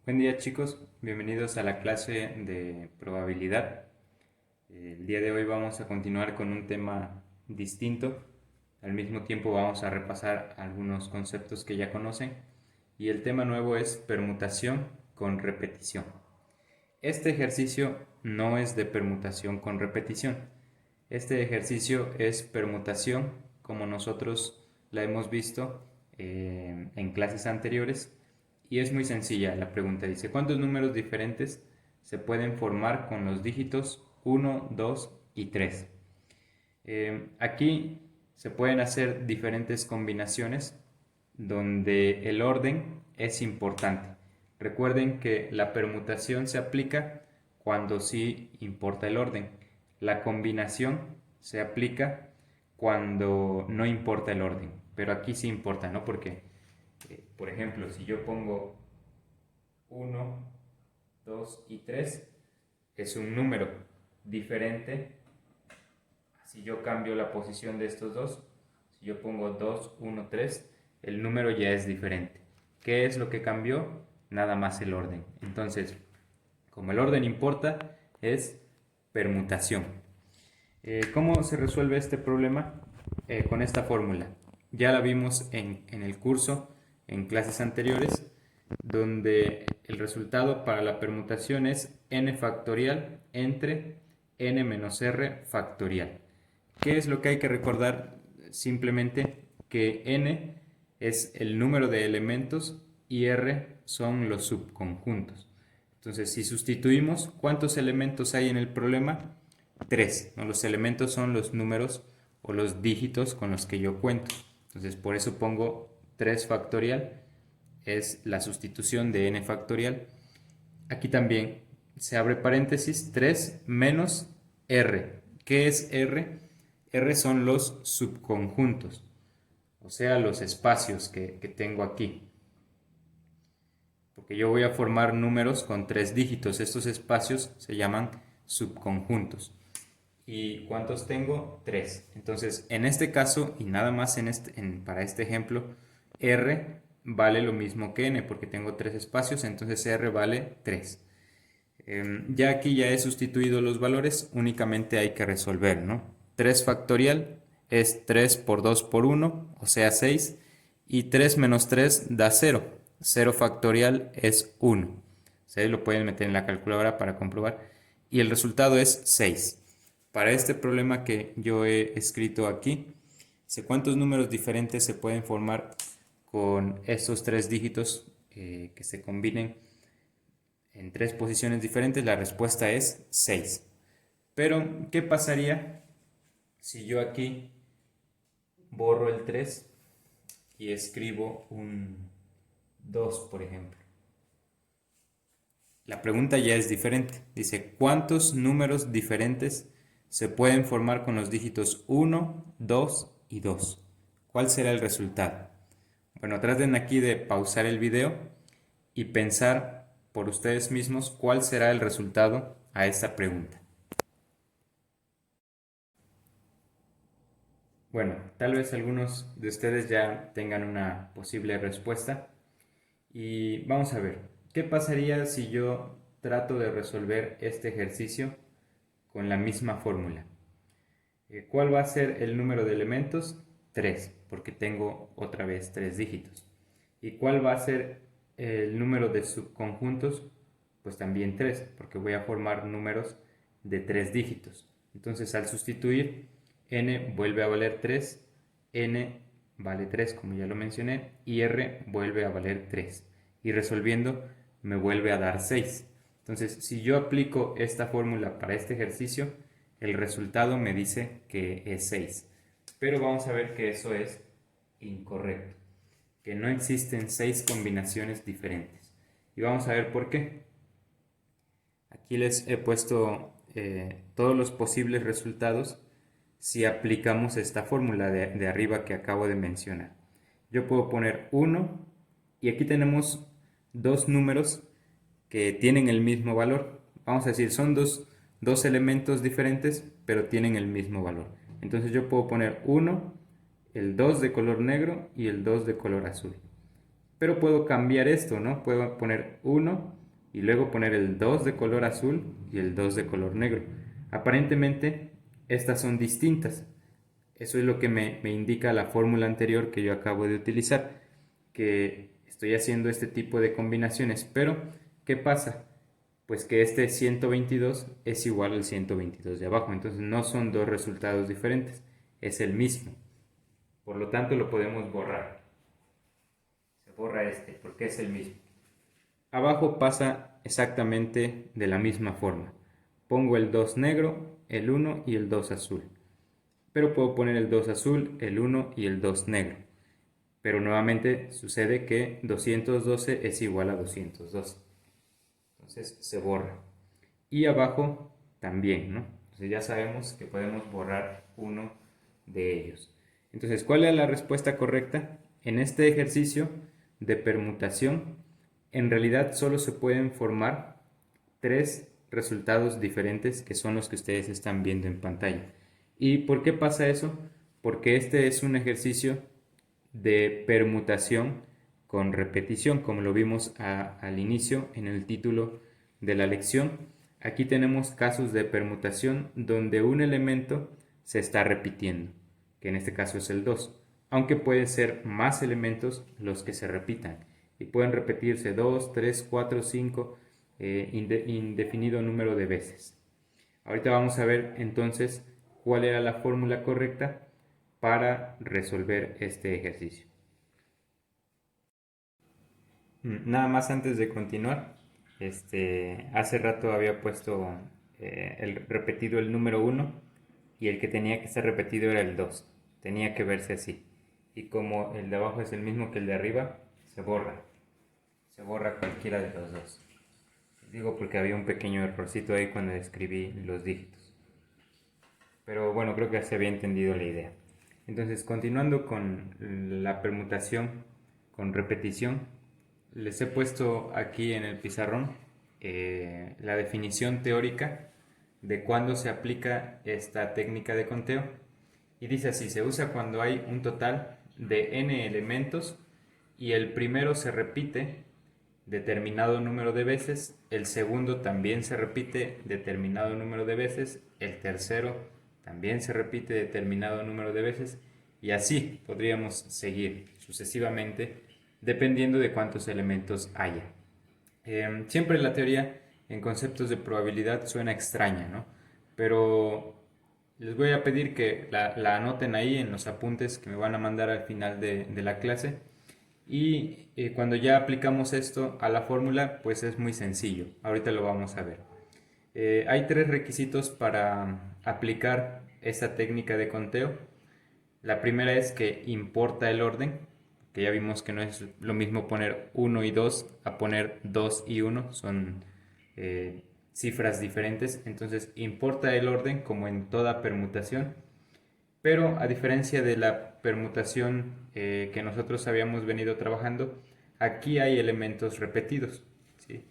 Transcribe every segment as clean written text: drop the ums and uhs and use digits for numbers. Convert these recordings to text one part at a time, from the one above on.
Buen día chicos, bienvenidos a la clase de probabilidad. El día de hoy vamos a continuar con un tema distinto. Al mismo tiempo vamos a repasar algunos conceptos que ya conocen y el tema nuevo es permutación con repetición. Este ejercicio no es de permutación con repetición. Este ejercicio es permutación como nosotros la hemos visto en clases anteriores. Y es muy sencilla la pregunta. Dice, ¿cuántos números diferentes se pueden formar con los dígitos 1, 2 y 3? Aquí se pueden hacer diferentes combinaciones donde el orden es importante. Recuerden que la permutación se aplica cuando sí importa el orden. La combinación se aplica cuando no importa el orden. Pero aquí sí importa, ¿no? Porque por ejemplo, si yo pongo 1, 2 y 3, es un número diferente. Si yo cambio la posición de estos dos, si yo pongo 2, 1, 3, el número ya es diferente. ¿Qué es lo que cambió? Nada más el orden. Entonces, como el orden importa, es permutación. ¿Cómo se resuelve este problema? Con esta fórmula. Ya la vimos en el curso, en clases anteriores, donde el resultado para la permutación es n factorial entre n menos r factorial. ¿Qué es lo que hay que recordar? Simplemente que n es el número de elementos y r son los subconjuntos. Entonces, si sustituimos, ¿cuántos elementos hay en el problema? 3, ¿no? Los elementos son los números o los dígitos con los que yo cuento. Entonces, por eso pongo 3 factorial, es la sustitución de n factorial. Aquí también se abre paréntesis, 3 menos r. ¿Qué es r? R son los subconjuntos, o sea, los espacios que tengo aquí. Porque yo voy a formar números con 3 dígitos. Estos espacios se llaman subconjuntos. ¿Y cuántos tengo? 3. Entonces, en este caso, y nada más para este ejemplo, R vale lo mismo que N, porque tengo 3 espacios, entonces R vale 3. Ya aquí ya he sustituido los valores, únicamente hay que resolver, ¿no? 3 factorial es 3 por 2 por 1, o sea 6, y 3 menos 3 da 0. 0 factorial es 1. Ustedes lo pueden meter en la calculadora para comprobar. Y el resultado es 6. Para este problema que yo he escrito aquí, sé cuántos números diferentes se pueden formar con estos 3 dígitos que se combinen en 3 posiciones diferentes. La respuesta es 6. Pero, ¿qué pasaría si yo aquí borro el 3 y escribo un 2, por ejemplo? La pregunta ya es diferente. Dice, ¿cuántos números diferentes se pueden formar con los dígitos 1, 2 y 2? ¿Cuál será el resultado? Bueno, traten aquí de pausar el video y pensar por ustedes mismos cuál será el resultado a esta pregunta. Bueno, tal vez algunos de ustedes ya tengan una posible respuesta. Y vamos a ver, ¿qué pasaría si yo trato de resolver este ejercicio con la misma fórmula? ¿Cuál va a ser el número de elementos? 3, porque tengo otra vez 3 dígitos. ¿Y cuál va a ser el número de subconjuntos? Pues también 3, porque voy a formar números de 3 dígitos. Entonces, al sustituir, n vuelve a valer 3, n vale 3 como ya lo mencioné, y r vuelve a valer 3. Y resolviendo me vuelve a dar 6. Entonces, si yo aplico esta fórmula para este ejercicio, el resultado me dice que es 6. Pero vamos a ver que eso es incorrecto, que no existen 6 combinaciones diferentes. Y vamos a ver por qué. Aquí les he puesto todos los posibles resultados si aplicamos esta fórmula de arriba que acabo de mencionar. Yo puedo poner 1 y aquí tenemos dos números que tienen el mismo valor. Vamos a decir, son dos elementos diferentes, pero tienen el mismo valor. Entonces yo puedo poner 1, el 2 de color negro y el 2 de color azul. Pero puedo cambiar esto, ¿no? Puedo poner 1 y luego poner el 2 de color azul y el 2 de color negro. Aparentemente estas son distintas. Eso es lo que me indica la fórmula anterior que yo acabo de utilizar, que estoy haciendo este tipo de combinaciones. Pero, ¿qué pasa? Pues que este 122 es igual al 122 de abajo, entonces no son dos resultados diferentes, es el mismo. Por lo tanto lo podemos borrar. Se borra este porque es el mismo. Abajo pasa exactamente de la misma forma. Pongo el 2 negro, el 1 y el 2 azul. Pero puedo poner el 2 azul, el 1 y el 2 negro. Pero nuevamente sucede que 212 es igual a 212. Entonces se borra. Y abajo también, ¿no? Entonces ya sabemos que podemos borrar uno de ellos. Entonces, ¿cuál es la respuesta correcta? En este ejercicio de permutación, en realidad solo se pueden formar tres resultados diferentes que son los que ustedes están viendo en pantalla. ¿Y por qué pasa eso? Porque este es un ejercicio de permutación con repetición, como lo vimos al inicio en el título de la lección. Aquí tenemos casos de permutación donde un elemento se está repitiendo, que en este caso es el 2, aunque pueden ser más elementos los que se repitan y pueden repetirse 2, 3, 4, 5, indefinido número de veces. Ahorita vamos a ver entonces cuál era la fórmula correcta para resolver este ejercicio. Nada más antes de continuar, hace rato había puesto repetido el número 1 y el que tenía que ser repetido era el 2. Tenía que verse así. Y como el de abajo es el mismo que el de arriba, se borra. Se borra cualquiera de los dos. Digo porque había un pequeño errorcito ahí cuando escribí los dígitos. Pero bueno, creo que ya se había entendido la idea. Entonces, continuando con la permutación con repetición, les he puesto aquí en el pizarrón la definición teórica de cuándo se aplica esta técnica de conteo. Y dice así: se usa cuando hay un total de n elementos y el primero se repite determinado número de veces, el segundo también se repite determinado número de veces, el tercero también se repite determinado número de veces, y así podríamos seguir sucesivamente dependiendo de cuántos elementos haya. Siempre la teoría en conceptos de probabilidad suena extraña, ¿no? Pero les voy a pedir que la anoten ahí en los apuntes que me van a mandar al final de la clase. Y cuando ya aplicamos esto a la fórmula, pues es muy sencillo. Ahorita lo vamos a ver. Hay tres requisitos para aplicar esta técnica de conteo. La primera es que importa el orden, que ya vimos que no es lo mismo poner 1 y 2 a poner 2 y 1, son cifras diferentes, entonces importa el orden como en toda permutación, pero a diferencia de la permutación que nosotros habíamos venido trabajando, aquí hay elementos repetidos, ¿sí?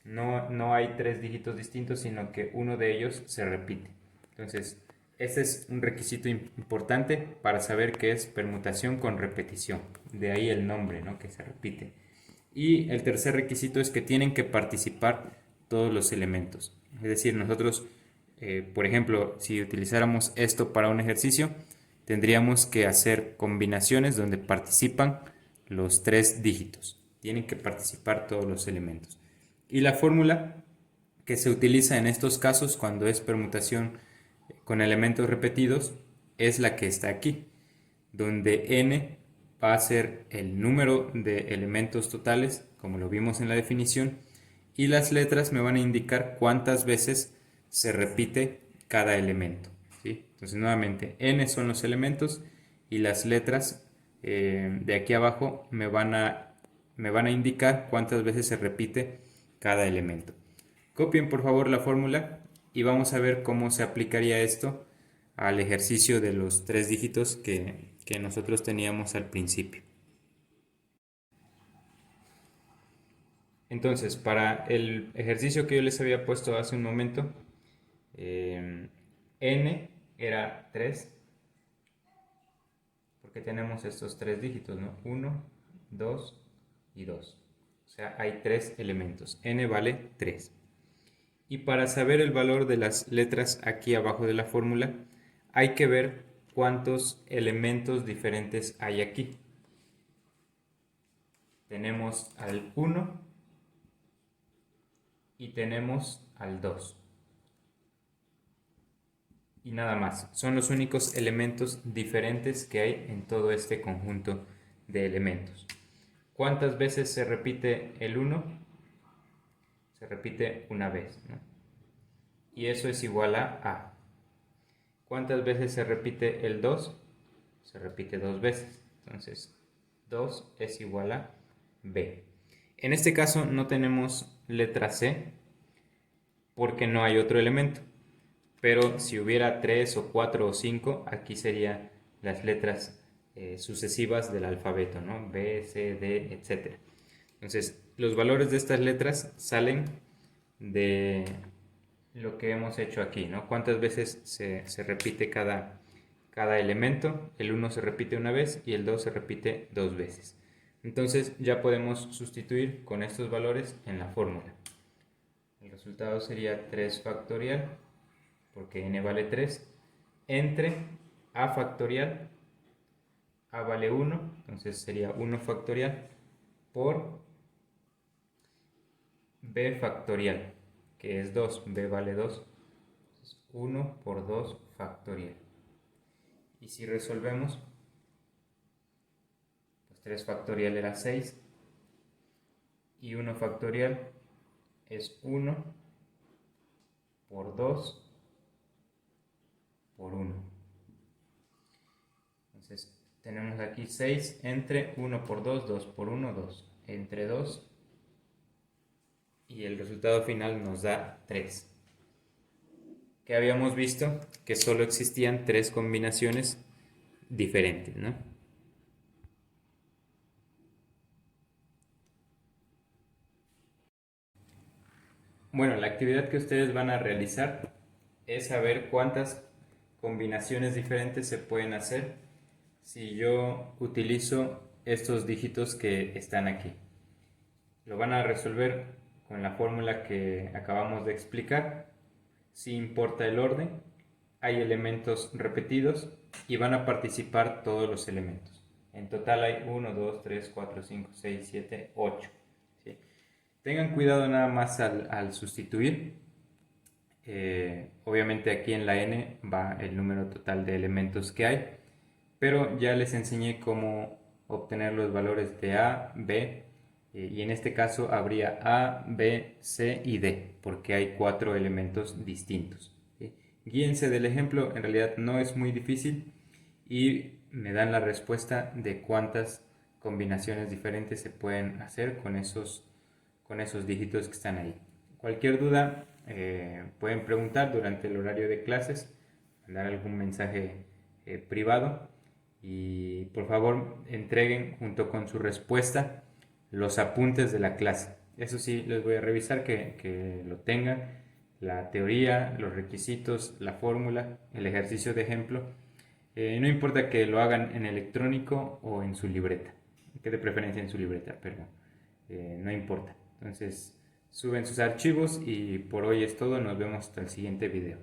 No hay tres dígitos distintos, sino que uno de ellos se repite. Entonces, ese es un requisito importante para saber qué es permutación con repetición. De ahí el nombre, ¿no? Que se repite. Y el tercer requisito es que tienen que participar todos los elementos. Es decir, nosotros, por ejemplo, si utilizáramos esto para un ejercicio, tendríamos que hacer combinaciones donde participan los tres dígitos. Tienen que participar todos los elementos. Y la fórmula que se utiliza en estos casos cuando es permutación con elementos repetidos es la que está aquí, donde n va a ser el número de elementos totales, como lo vimos en la definición, y las letras me van a indicar cuántas veces se repite cada elemento, ¿sí? Entonces nuevamente n son los elementos y las letras de aquí abajo me van a indicar cuántas veces se repite cada elemento. Copien por favor la fórmula y vamos a ver cómo se aplicaría esto al ejercicio de los tres dígitos que nosotros teníamos al principio. Entonces, para el ejercicio que yo les había puesto hace un momento, n era 3, porque tenemos estos tres dígitos, ¿no? 1, 2 y 2. O sea, hay 3 elementos. N vale 3. Y para saber el valor de las letras aquí abajo de la fórmula, hay que ver cuántos elementos diferentes hay aquí. Tenemos al 1 y tenemos al 2. Y nada más, son los únicos elementos diferentes que hay en todo este conjunto de elementos. ¿Cuántas veces se repite el 1? Se repite una vez, ¿no? Y eso es igual a. ¿Cuántas veces se repite el 2? Se repite 2 veces. Entonces, 2 es igual a B. En este caso no tenemos letra C porque no hay otro elemento. Pero si hubiera 3 o 4 o 5, aquí serían las letras sucesivas del alfabeto, ¿no? B, C, D, etc. Entonces, los valores de estas letras salen de lo que hemos hecho aquí, ¿no? ¿Cuántas veces se repite cada elemento? El 1 se repite una vez y el 2 se repite 2 veces. Entonces ya podemos sustituir con estos valores en la fórmula. El resultado sería 3 factorial, porque n vale 3, entre a factorial, a vale 1, entonces sería 1 factorial, por b factorial, que es 2, b vale 2, 1 por 2 factorial. Y si resolvemos, pues 3 factorial era 6, y 1 factorial es 1 por 2 por 1. Entonces tenemos aquí 6 entre 1 por 2, 2 por 1, 2, entre 2, y el resultado final nos da 3. Que habíamos visto que solo existían 3 combinaciones diferentes, ¿no? Bueno, la actividad que ustedes van a realizar es saber cuántas combinaciones diferentes se pueden hacer si yo utilizo estos dígitos que están aquí. Lo van a resolver con la fórmula que acabamos de explicar. Si importa el orden, hay elementos repetidos y van a participar todos los elementos. En total hay 1, 2, 3, 4, 5, 6, 7, 8. ¿Sí? Tengan cuidado nada más al sustituir. Obviamente aquí en la n va el número total de elementos que hay, pero ya les enseñé cómo obtener los valores de a, b, y en este caso habría a, b, c y d, porque hay 4 elementos distintos. ¿Sí? Guíense del ejemplo, en realidad no es muy difícil y me dan la respuesta de cuántas combinaciones diferentes se pueden hacer con esos dígitos que están ahí. Cualquier duda pueden preguntar durante el horario de clases, mandar algún mensaje privado, y por favor entreguen junto con su respuesta los apuntes de la clase. Eso sí, les voy a revisar que lo tengan, la teoría, los requisitos, la fórmula, el ejercicio de ejemplo. No importa que lo hagan en electrónico o en su libreta, que de preferencia en su libreta, pero no importa. Entonces, suben sus archivos y por hoy es todo. Nos vemos hasta el siguiente video.